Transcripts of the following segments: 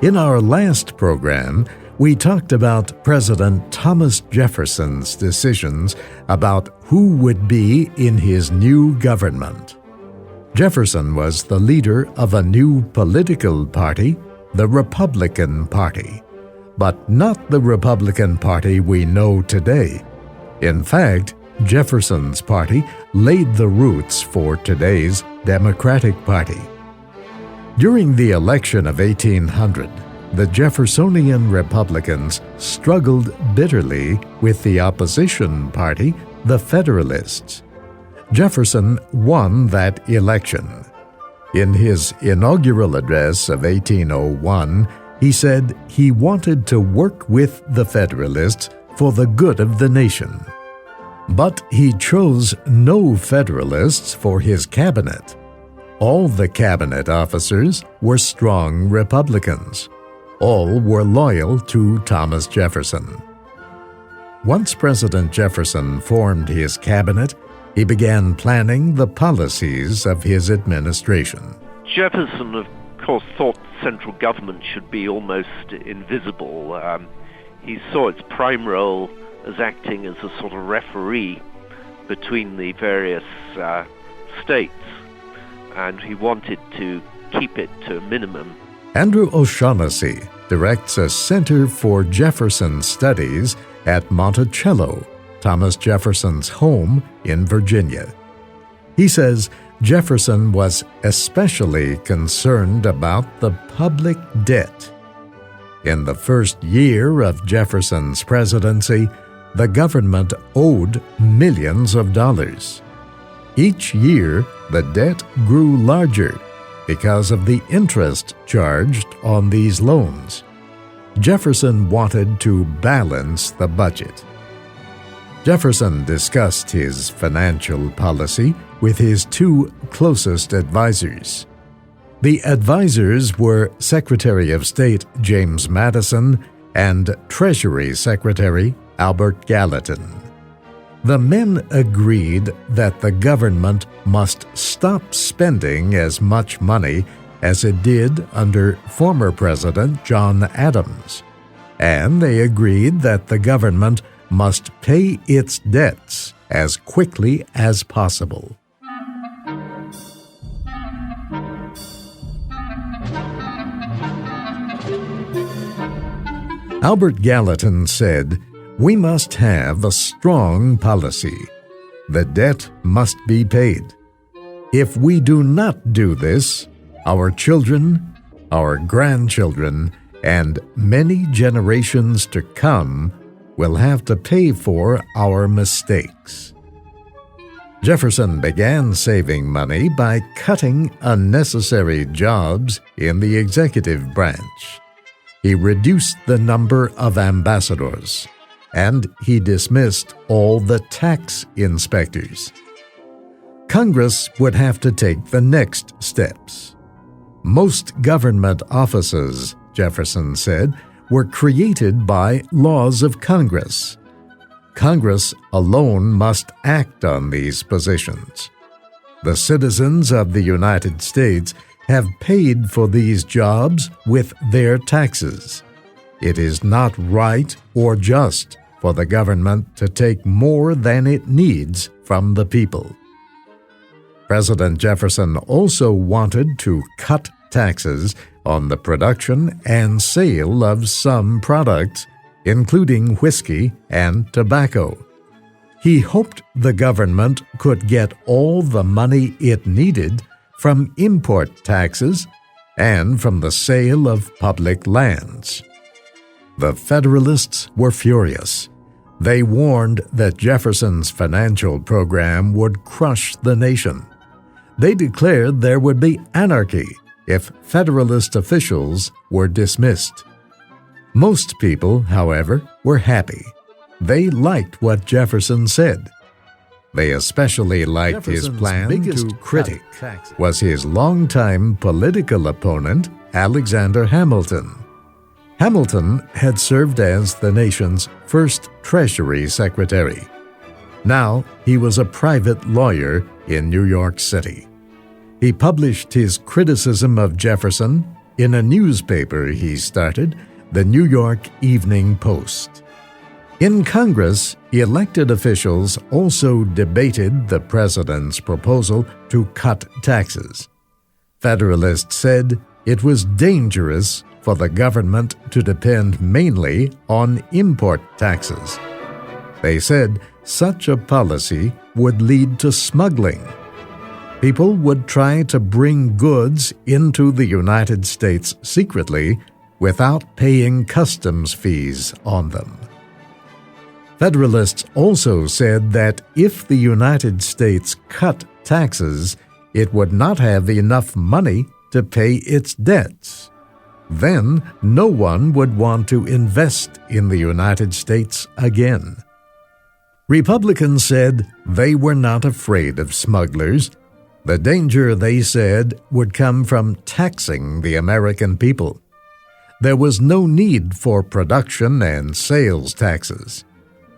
In our last program, we talked about President Thomas Jefferson's decisions about who would be in his new government. Jefferson was the leader of a new political party, the Republican Party, but not the Republican Party we know today. In fact, Jefferson's party laid the roots for today's Democratic Party. During the election of 1800, the Jeffersonian Republicans struggled bitterly with the opposition party, the Federalists. Jefferson won that election. In his inaugural address of 1801, he said he wanted to work with the Federalists for the good of the nation. But he chose no Federalists for his cabinet. All the cabinet officers were strong Republicans. All were loyal to Thomas Jefferson. Once President Jefferson formed his cabinet, he began planning the policies of his administration. Jefferson, of course, thought central government should be almost invisible. He saw its prime role as acting as a sort of referee between the various states, and he wanted to keep it to a minimum. Andrew O'Shaughnessy directs a Center for Jefferson Studies at Monticello, Thomas Jefferson's home in Virginia. He says Jefferson was especially concerned about the public debt. In the first year of Jefferson's presidency, the government owed millions of dollars. Each year, the debt grew larger because of the interest charged on these loans. Jefferson wanted to balance the budget. Jefferson discussed his financial policy with his two closest advisors. The advisors were Secretary of State James Madison and Treasury Secretary Albert Gallatin. The men agreed that the government must stop spending as much money as it did under former President John Adams, and they agreed that the government must pay its debts as quickly as possible. Albert Gallatin said, "We must have a strong policy. The debt must be paid. If we do not do this, our children, our grandchildren, and many generations to come will have to pay for our mistakes." Jefferson began saving money by cutting unnecessary jobs in the executive branch. He reduced the number of ambassadors, and he dismissed all the tax inspectors. Congress would have to take the next steps. Most government offices, Jefferson said, were created by laws of Congress. Congress alone must act on these positions. The citizens of the United States have paid for these jobs with their taxes. It is not right or just for the government to take more than it needs from the people. President Jefferson also wanted to cut taxes on the production and sale of some products, including whiskey and tobacco. He hoped the government could get all the money it needed from import taxes and from the sale of public lands. The Federalists were furious. They warned that Jefferson's financial program would crush the nation. They declared there would be anarchy if Federalist officials were dismissed. Most people, however, were happy. They liked what Jefferson said. They especially liked his plan. Biggest critic was his longtime political opponent, Alexander Hamilton. Hamilton had served as the nation's first Treasury Secretary. Now he was a private lawyer in New York City. He published his criticism of Jefferson in a newspaper he started, the New York Evening Post. In Congress, elected officials also debated the president's proposal to cut taxes. Federalists said it was dangerous for the government to depend mainly on import taxes. They said such a policy would lead to smuggling. People would try to bring goods into the United States secretly without paying customs fees on them. Federalists also said that if the United States cut taxes, it would not have enough money to pay its debts. Then no one would want to invest in the United States again. Republicans said they were not afraid of smugglers. The danger, they said, would come from taxing the American people. There was no need for production and sales taxes.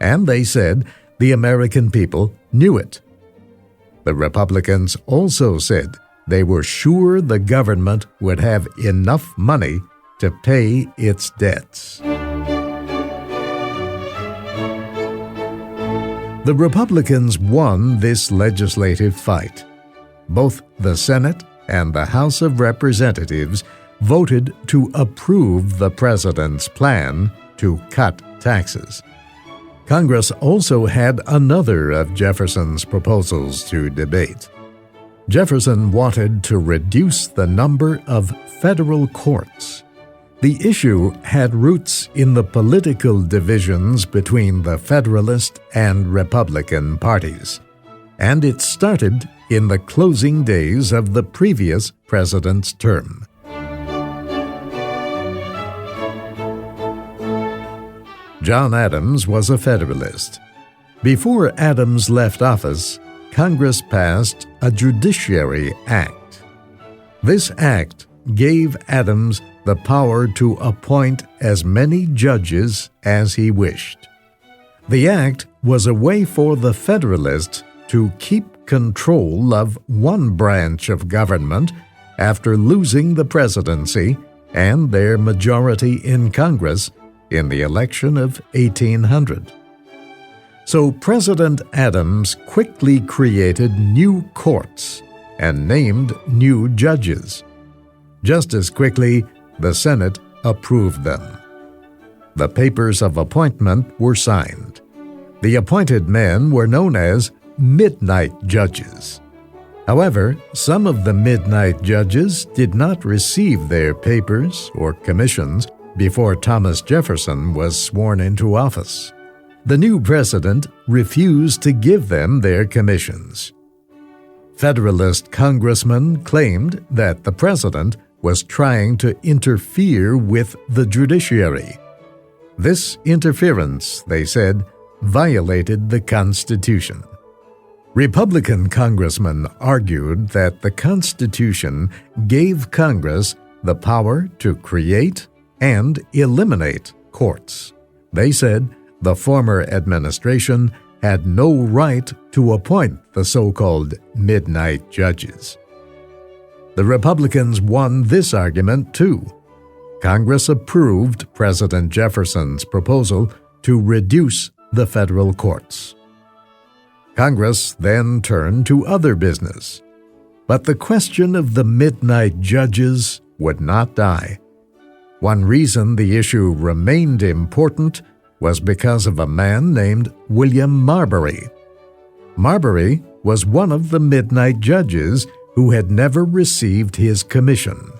And they said the American people knew it. The Republicans also said they were sure the government would have enough money to pay its debts. The Republicans won this legislative fight. Both the Senate and the House of Representatives voted to approve the president's plan to cut taxes. Congress also had another of Jefferson's proposals to debate. Jefferson wanted to reduce the number of federal courts. The issue had roots in the political divisions between the Federalist and Republican parties, and it started in the closing days of the previous president's term. John Adams was a Federalist. Before Adams left office, Congress passed a Judiciary Act. This act gave Adams the power to appoint as many judges as he wished. The act was a way for the Federalists to keep control of one branch of government after losing the presidency and their majority in Congress in the election of 1800. So President Adams quickly created new courts and named new judges. Just as quickly, the Senate approved them. The papers of appointment were signed. The appointed men were known as midnight judges. However, some of the midnight judges did not receive their papers or commissions before Thomas Jefferson was sworn into office. The new president refused to give them their commissions. Federalist congressmen claimed that the president was trying to interfere with the judiciary. This interference, they said, violated the Constitution. Republican congressmen argued that the Constitution gave Congress the power to create and eliminate courts. They said the former administration had no right to appoint the so-called midnight judges. The Republicans won this argument too. Congress approved President Jefferson's proposal to reduce the federal courts. Congress then turned to other business. But the question of the midnight judges would not die. One reason the issue remained important was because of a man named William Marbury. Marbury was one of the midnight judges who had never received his commission.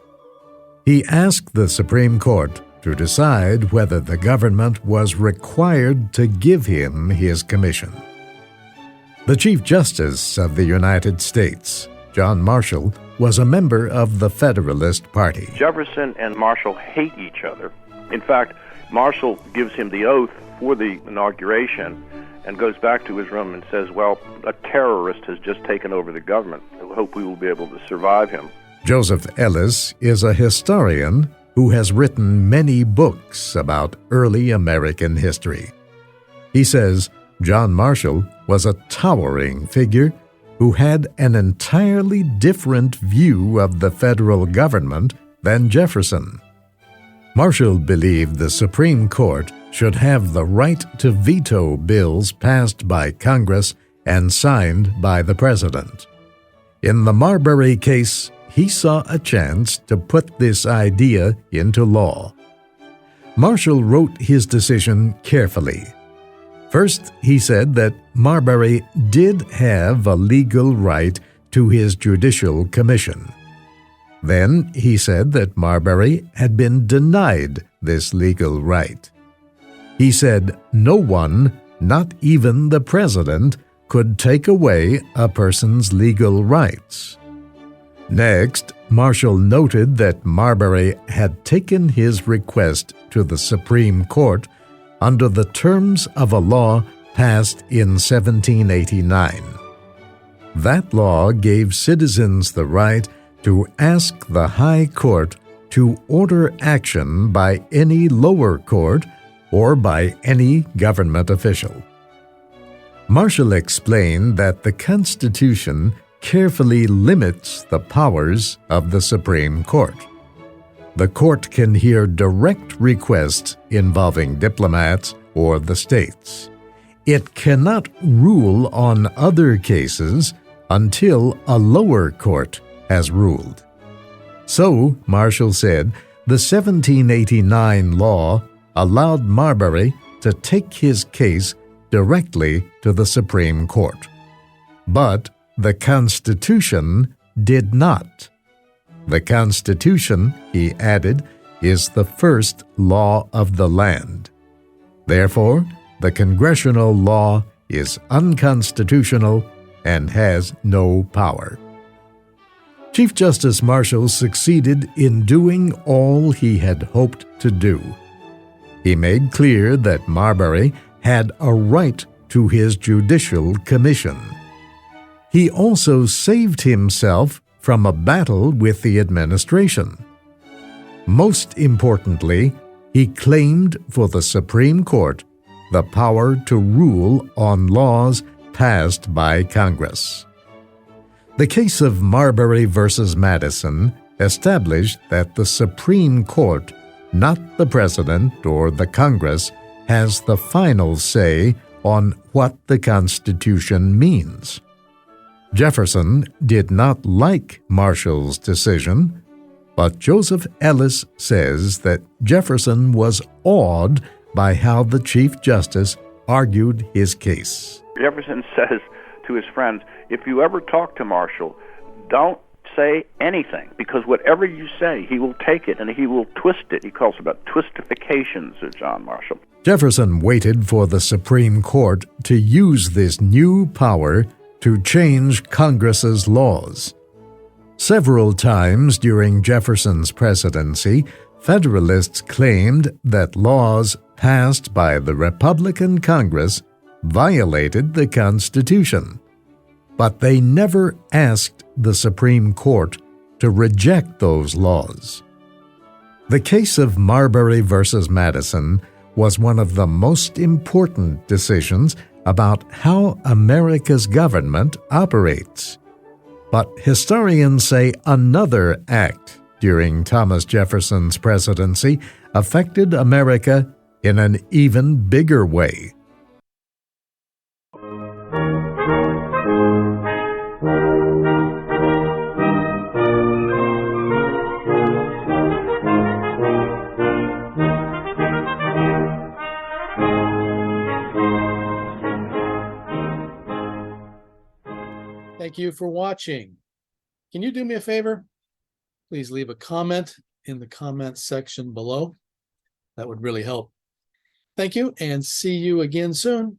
He asked the Supreme Court to decide whether the government was required to give him his commission. The Chief Justice of the United States, John Marshall, was a member of the Federalist Party. Jefferson and Marshall hate each other. In fact, Marshall gives him the oath for the inauguration and goes back to his room and says, well, a terrorist has just taken over the government. I hope we will be able to survive him. Joseph Ellis is a historian who has written many books about early American history. He says John Marshall was a towering figure who had an entirely different view of the federal government than Jefferson. Marshall believed the Supreme Court should have the right to veto bills passed by Congress and signed by the President. In the Marbury case, he saw a chance to put this idea into law. Marshall wrote his decision carefully. First, he said that Marbury did have a legal right to his judicial commission. Then he said that Marbury had been denied this legal right. He said no one, not even the President, could take away a person's legal rights. Next, Marshall noted that Marbury had taken his request to the Supreme Court under the terms of a law passed in 1789. That law gave citizens the right to ask the High Court to order action by any lower court or by any government official. Marshall explained that the Constitution carefully limits the powers of the Supreme Court. The court can hear direct requests involving diplomats or the states. It cannot rule on other cases until a lower court has ruled. So, Marshall said, the 1789 law allowed Marbury to take his case directly to the Supreme Court. But the Constitution did not. The Constitution, he added, is the first law of the land. Therefore, the congressional law is unconstitutional and has no power. Chief Justice Marshall succeeded in doing all he had hoped to do. He made clear that Marbury had a right to his judicial commission. He also saved himself from a battle with the administration. Most importantly, he claimed for the Supreme Court the power to rule on laws passed by Congress. The case of Marbury versus Madison established that the Supreme Court, not the President or the Congress, has the final say on what the Constitution means. Jefferson did not like Marshall's decision, but Joseph Ellis says that Jefferson was awed by how the Chief Justice argued his case. Jefferson says to his friends, if you ever talk to Marshall, don't say anything, because whatever you say, he will take it and he will twist it. He calls it about twistifications of John Marshall. Jefferson waited for the Supreme Court to use this new power to change Congress's laws. Several times during Jefferson's presidency, Federalists claimed that laws passed by the Republican Congress violated the Constitution, but they never asked the Supreme Court to reject those laws. The case of Marbury versus Madison was one of the most important decisions about how America's government operates. But historians say another act during Thomas Jefferson's presidency affected America in an even bigger way. Thank you for watching. Can you do me a favor? Please leave a comment in the comment section below. That would really help. Thank you, and see you again soon.